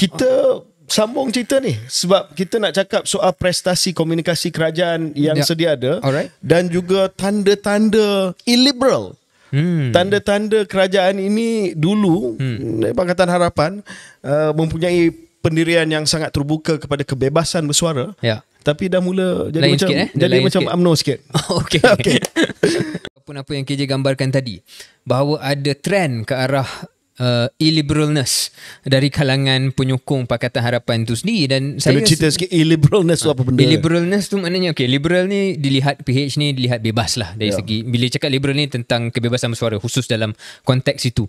kita sambung cerita ni sebab kita nak cakap soal prestasi komunikasi kerajaan yang sedia ada. Alright. Dan juga tanda-tanda illiberal. Tanda-tanda kerajaan ini dulu Pakatan Harapan mempunyai pendirian yang sangat terbuka kepada kebebasan bersuara. Ya. Tapi dah mula jadi lain macam sikit, jadi lain macam sikit. UMNO sikit. Okey. Okey. Apa yang KJ gambarkan tadi, bahawa ada trend ke arah illiberalness dari kalangan penyokong Pakatan Harapan itu sendiri. Dan Kena saya cerita sikit illiberalness tu apa benda? Illiberalness tu maknanya liberal ni dilihat PH ni dilihat bebas lah dari segi, bila cakap liberal ni tentang kebebasan bersuara khusus dalam konteks itu.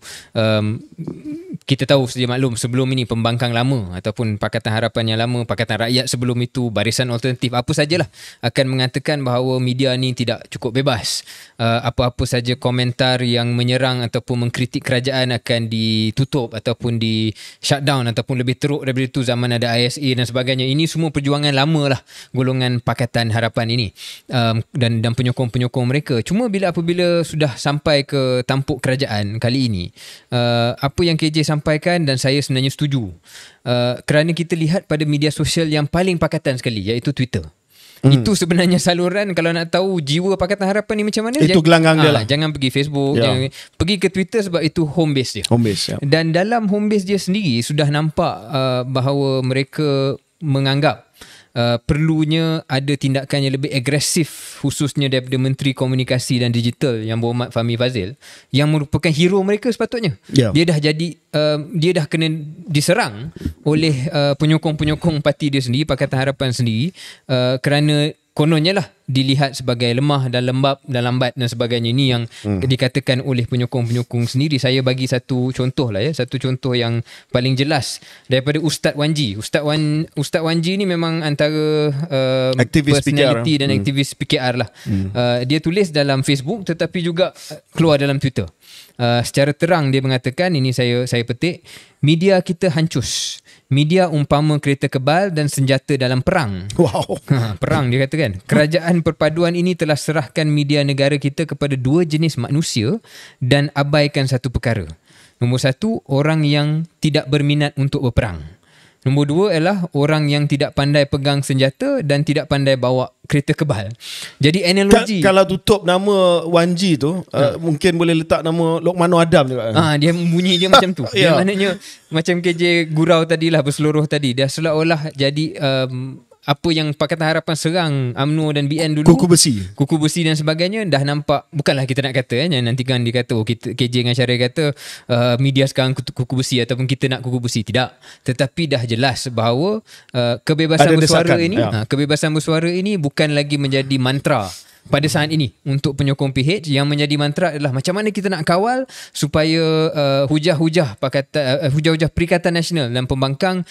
Kita tahu sedia maklum sebelum ini pembangkang lama ataupun Pakatan Harapan yang lama, Pakatan Rakyat sebelum itu, Barisan Alternatif, apa sajalah akan mengatakan bahawa media ni tidak cukup bebas. Apa-apa saja komentar yang menyerang ataupun mengkritik kerajaan akan ditutup ataupun di shutdown, ataupun lebih teruk daripada itu zaman ada ISA dan sebagainya. Ini semua perjuangan lama lah golongan Pakatan Harapan ini dan penyokong-penyokong mereka. Cuma apabila sudah sampai ke tampuk kerajaan kali ini, apa yang KJ sampaikan dan saya sebenarnya setuju, kerana kita lihat pada media sosial yang paling pakatan sekali, iaitu Twitter. Itu sebenarnya saluran, kalau nak tahu jiwa Pakatan Harapan ni macam mana, itu gelanggang dia lah. Jangan pergi Facebook, jangan, pergi ke Twitter sebab itu home base dia. Home base, ya. Dan dalam home base dia sendiri sudah nampak bahawa mereka menganggap perlunya ada tindakan yang lebih agresif, khususnya daripada Menteri Komunikasi dan Digital yang berhormat Fahmi Fadzil, yang merupakan hero mereka sepatutnya. Dia dah jadi dia dah kena diserang oleh penyokong-penyokong parti dia sendiri, Pakatan Harapan sendiri, kerana kononnya lah dilihat sebagai lemah dan lembab dan lambat dan sebagainya. Ini yang dikatakan oleh penyokong-penyokong sendiri. Saya bagi satu contoh lah, satu contoh yang paling jelas daripada Ustaz Wanji. Ustaz Wanji ni memang antara aktivis personality PKR. Dan aktivis PKR lah. Dia tulis dalam Facebook tetapi juga keluar dalam Twitter. Secara terang dia mengatakan, ini saya petik, media kita hancus. Media umpama kereta kebal dan senjata dalam perang. Wow. Perang dia katakan. Kerajaan perpaduan ini telah serahkan media negara kita kepada dua jenis manusia dan abaikan satu perkara. Nombor satu, orang yang tidak berminat untuk berperang. Nombor dua ialah orang yang tidak pandai pegang senjata dan tidak pandai bawa kereta kebal. Jadi analogi, Kalau tutup nama Wanji tu, mungkin boleh letak nama Lokmano Adam juga. dia bunyi dia macam tu. Dia maknanya macam KJ gurau tadilah, berseluruh tadi, dia seolah-olah jadi apa yang Pakatan Harapan serang UMNO dan BN dulu, kuku besi dan sebagainya, dah nampak. Bukanlah kita nak kata nanti kan dikata KJ dengan Syarif kata media sekarang kuku besi ataupun kita nak kuku besi. Tidak, tetapi dah jelas bahawa kebebasan bersuara ini kebebasan bersuara ini bukan lagi menjadi mantra pada saat ini untuk penyokong PH. Yang menjadi mantra adalah macam mana kita nak kawal supaya hujah-hujah Perikatan Nasional dan pembangkang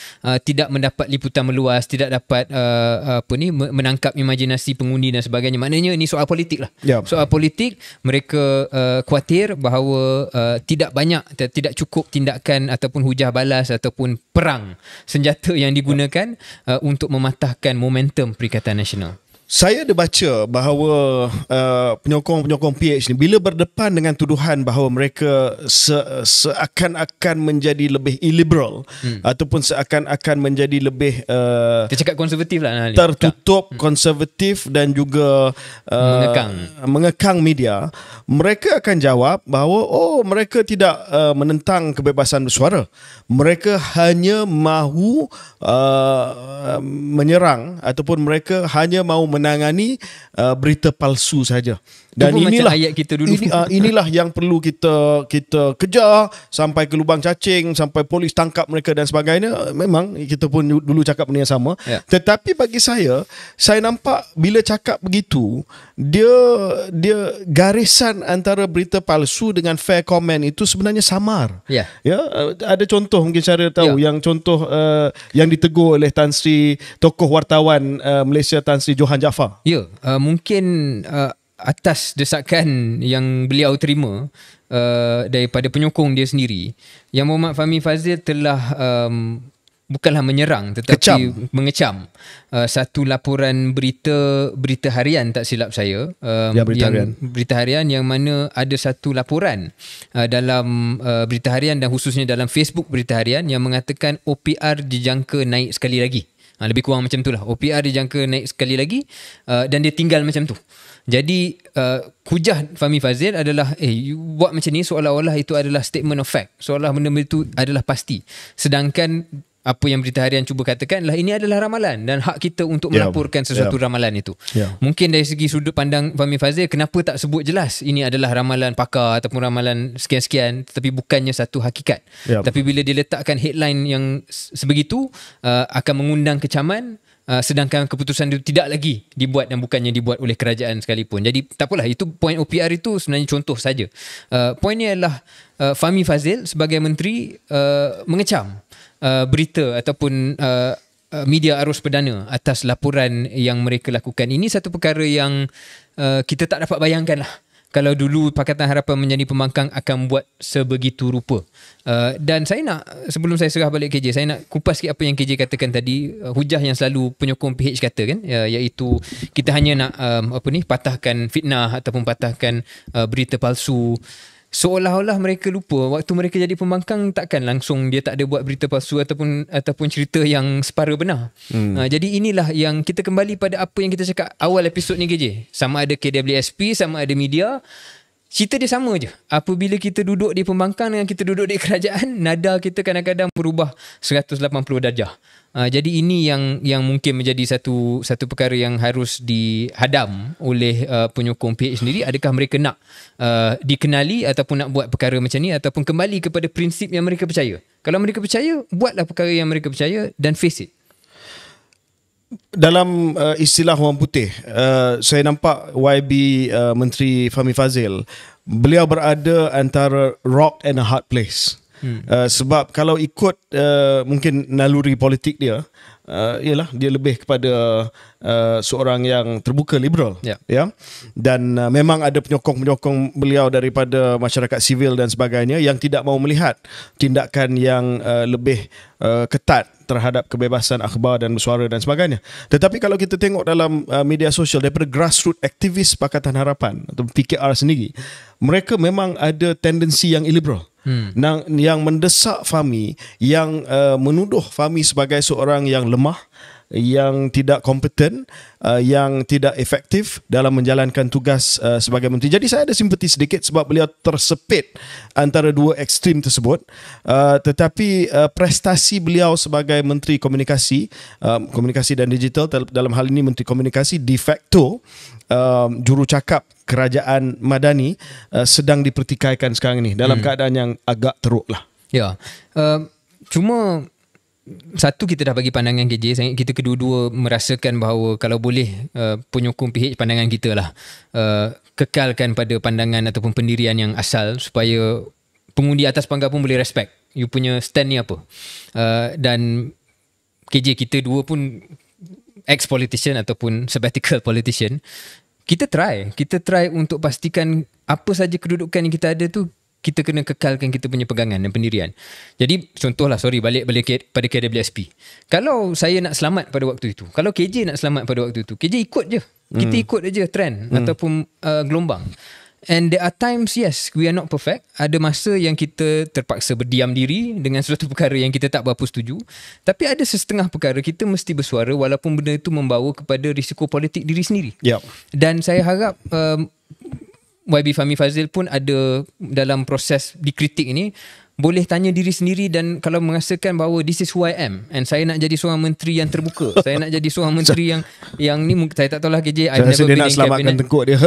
tidak mendapat liputan meluas, tidak dapat menangkap imajinasi pengundi dan sebagainya. Maknanya ini soal politik lah. Soal politik, mereka khawatir bahawa tidak cukup tindakan ataupun hujah balas ataupun perang senjata yang digunakan untuk mematahkan momentum Perikatan Nasional. Saya ada baca bahawa penyokong-penyokong PH ni bila berdepan dengan tuduhan bahawa mereka seakan-akan menjadi lebih illiberal ataupun seakan-akan menjadi lebih kita cakap konservatif lah, tertutup, konservatif dan juga mengekang media, mereka akan jawab bahawa mereka tidak menentang kebebasan bersuara. Mereka hanya mahu menyerang ataupun mereka hanya mahu menangani berita palsu saja. Dan inilah ayat kita dulu. Inilah yang perlu kita kejar sampai ke lubang cacing, sampai polis tangkap mereka dan sebagainya. Memang kita pun dulu cakap benda yang sama. Tetapi bagi saya nampak bila cakap begitu, dia garisan antara berita palsu dengan fair comment itu sebenarnya samar. Ada contoh mungkin saya tahu, yang contoh yang ditegur oleh Tan Sri, tokoh wartawan Malaysia Tan Sri Johan Jaafar. Mungkin atas desakan yang beliau terima daripada penyokong dia sendiri, Yang Mohd Fahmi Fadzil telah bukanlah menyerang tetapi mengecam satu laporan berita harian tak silap saya, berita harian yang mana ada satu laporan dalam berita harian dan khususnya dalam Facebook berita harian yang mengatakan OPR dijangka naik sekali lagi. Lebih kurang macam tu lah. OPR dijangka naik sekali lagi dan dia tinggal macam tu. Jadi hujah Fahmi Fadzil adalah you buat macam ni seolah-olah itu adalah statement of fact, seolah benda-benda itu adalah pasti, sedangkan apa yang berita harian cuba katakan adalah ini adalah ramalan dan hak kita untuk melaporkan sesuatu ramalan itu. Mungkin dari segi sudut pandang Fahmi Fadzil, kenapa tak sebut jelas ini adalah ramalan pakar ataupun ramalan sekian-sekian, tetapi bukannya satu hakikat. Tapi bila dia letakkan headline yang sebegitu akan mengundang kecaman, sedangkan keputusan itu tidak lagi dibuat dan bukannya dibuat oleh kerajaan sekalipun. Jadi tak apalah, itu poin OPR itu sebenarnya contoh saja. Poinnya adalah Fahmi Fadzil sebagai menteri mengecam berita ataupun media arus perdana atas laporan yang mereka lakukan. Ini satu perkara yang kita tak dapat bayangkan lah kalau dulu Pakatan Harapan menjadi pembangkang akan buat sebegitu rupa. Dan saya nak, sebelum saya serah balik KJ, saya nak kupas sikit apa yang KJ katakan tadi, hujah yang selalu penyokong PH kata kan, iaitu kita hanya nak patahkan fitnah ataupun patahkan berita palsu. Seolah-olah mereka lupa waktu mereka jadi pembangkang takkan langsung dia tak ada buat berita palsu ataupun cerita yang separa benar. Jadi inilah yang kita kembali pada apa yang kita cakap awal episod ni KJ. Sama ada KWSP, sama ada media, cerita dia sama je. Apabila kita duduk di pembangkang dengan kita duduk di kerajaan, nada kita kadang-kadang berubah 180 darjah. Jadi ini yang mungkin menjadi satu perkara yang harus dihadam oleh penyokong PH sendiri. Adakah mereka nak dikenali ataupun nak buat perkara macam ni, ataupun kembali kepada prinsip yang mereka percaya. Kalau mereka percaya, buatlah perkara yang mereka percaya dan face it. Dalam istilah orang putih, saya nampak YB Menteri Fahmi Fadzil, beliau berada antara rock and a hard place. Sebab kalau ikut mungkin naluri politik dia, ialah dia lebih kepada seorang yang terbuka, liberal, dan memang ada penyokong-penyokong beliau daripada masyarakat sivil dan sebagainya yang tidak mahu melihat tindakan yang lebih ketat terhadap kebebasan akhbar dan bersuara dan sebagainya. Tetapi kalau kita tengok dalam media sosial daripada grassroots aktivis Pakatan Harapan atau PKR sendiri, mereka memang ada tendensi yang illiberal, yang mendesak Fahmi, yang menuduh Fahmi sebagai seorang yang lemah, yang tidak kompeten, yang tidak efektif dalam menjalankan tugas sebagai menteri. Jadi saya ada simpati sedikit sebab beliau tersepit antara dua ekstrim tersebut. Tetapi prestasi beliau sebagai menteri komunikasi dan digital, dalam hal ini menteri komunikasi de facto, jurucakap kerajaan Madani, sedang dipertikaikan sekarang ini dalam keadaan yang agak teruk lah. Cuma satu, kita dah bagi pandangan KJ. Kita kedua-dua merasakan bahawa kalau boleh penyokong PH, pandangan kita lah, kekalkan pada pandangan ataupun pendirian yang asal supaya pengundi atas pangkat pun boleh respect you punya stand ni apa. Dan KJ kita dua pun ex-politician ataupun sabbatical politician. Kita try untuk pastikan apa saja kedudukan yang kita ada tu kita kena kekalkan kita punya pegangan dan pendirian. Jadi contohlah, balik pada KWSP. Kalau saya nak selamat pada waktu itu, kalau KJ nak selamat pada waktu itu, KJ ikut je. Kita ikut je trend ataupun gelombang. And there are times, yes, we are not perfect. Ada masa yang kita terpaksa berdiam diri dengan suatu perkara yang kita tak berapa setuju. Tapi ada setengah perkara kita mesti bersuara walaupun benda itu membawa kepada risiko politik diri sendiri. Dan saya harap YB Fahmi Fadzil pun ada dalam proses dikritik ini, boleh tanya diri sendiri dan kalau merasakan bahawa this is who I am and saya nak jadi seorang menteri yang terbuka, saya nak jadi seorang menteri yang ni, saya tak tahulah KJ, I've never been in cabinet, tengkuk dia.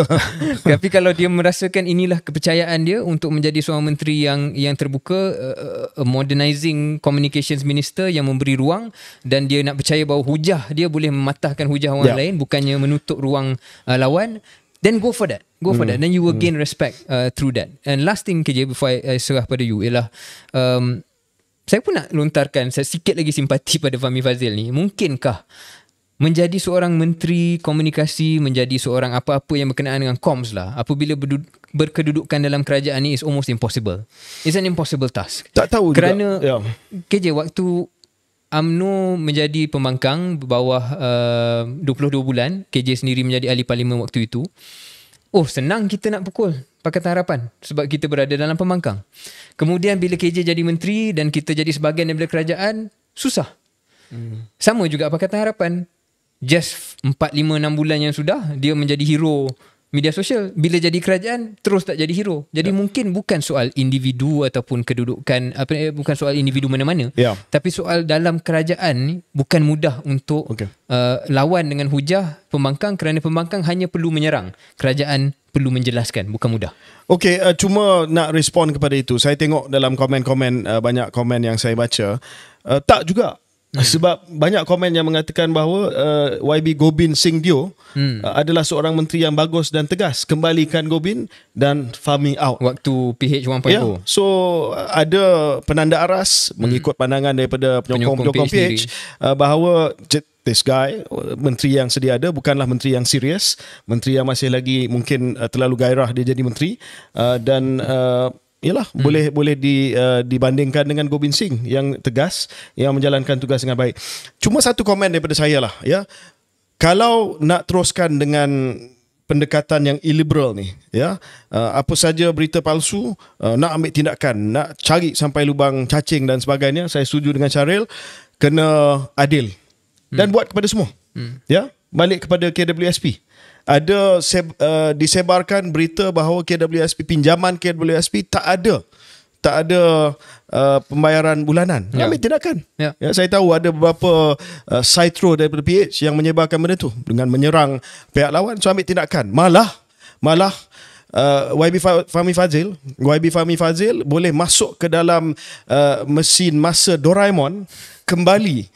Tapi kalau dia merasakan inilah kepercayaan dia untuk menjadi seorang menteri yang terbuka, a modernizing communications minister yang memberi ruang, dan dia nak percaya bahawa hujah dia boleh mematahkan hujah orang lain, bukannya menutup ruang lawan, then go for that. Then you will gain respect through that. And last thing KJ before I serah pada you ialah saya pun nak lontarkan sikit lagi simpati pada Fahmi Fadzil ni. Mungkinkah menjadi seorang menteri komunikasi, menjadi seorang apa-apa yang berkenaan dengan comms lah, apabila berkedudukan dalam kerajaan ni, is almost impossible. It's an impossible task. Tak tahu kerana juga. KJ, waktu UMNO menjadi pembangkang bawah 22 bulan, KJ sendiri menjadi ahli parlimen waktu itu. Oh, senang kita nak pukul Pakatan Harapan sebab kita berada dalam pembangkang. Kemudian bila KJ jadi menteri dan kita jadi sebahagian daripada kerajaan, susah. Sama juga Pakatan Harapan. Just 4, 5, 6 bulan yang sudah, dia menjadi hero media sosial. Bila jadi kerajaan, terus tak jadi hero. Jadi mungkin bukan soal individu ataupun kedudukan, bukan soal individu mana-mana. Tapi soal dalam kerajaan ni, bukan mudah untuk lawan dengan hujah pembangkang, kerana pembangkang hanya perlu menyerang. Kerajaan perlu menjelaskan, bukan mudah. Okey, cuma nak respon kepada itu. Saya tengok dalam komen-komen, banyak komen yang saya baca. Tak juga. Sebab banyak komen yang mengatakan bahawa YB Gobind Singh Dio adalah seorang menteri yang bagus dan tegas. Kembalikan Gobind dan Fahmi out. Waktu PH 1.0. Yeah. So ada penanda aras mengikut pandangan daripada penyokong PH bahawa this guy, menteri yang sedia ada, bukanlah menteri yang serius, menteri yang masih lagi mungkin terlalu gairah dia jadi menteri, dan yalah, boleh dibandingkan dengan Gobind Singh yang tegas, yang menjalankan tugas dengan baik. Cuma satu komen daripada saya lah, ya. Kalau nak teruskan dengan pendekatan yang illiberal ni, ya, apa saja berita palsu, nak ambil tindakan, nak cari sampai lubang cacing dan sebagainya, saya setuju dengan Syaril, kena adil dan buat kepada semua. Ya, balik kepada KWSP. Ada disebarkan berita bahawa KWSP, pinjaman KWSP tak ada pembayaran bulanan. Ambil tindakan. Ya, saya tahu ada beberapa sitro daripada PH yang menyebarkan benda tu dengan menyerang pihak lawan. So ambil tindakan. Malah YB Fahmi Fadzil boleh masuk ke dalam mesin masa Doraemon kembali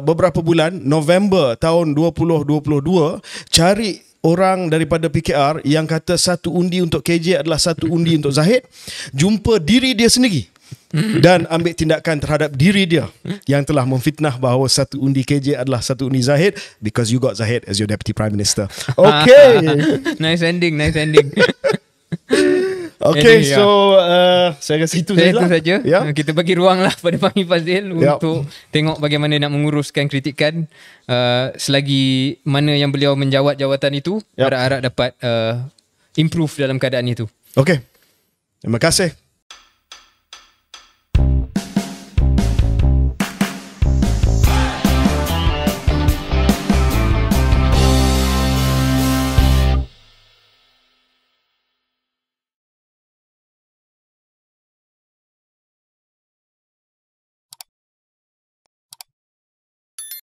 beberapa bulan, November tahun 2022, cari orang daripada PKR yang kata satu undi untuk KJ adalah satu undi untuk Zahid, jumpa diri dia sendiri dan ambil tindakan terhadap diri dia yang telah memfitnah bahawa satu undi KJ adalah satu undi Zahid, because you got Zahid as your Deputy Prime Minister. Okay. Nice ending. Okay, so saya rasa itu saja. Ya. Kita bagi ruang lah pada Fahmi Fadzil untuk tengok bagaimana nak menguruskan kritikan. Selagi mana yang beliau menjawat jawatan itu, harap-harap dapat improve dalam keadaan itu. Okay, terima kasih.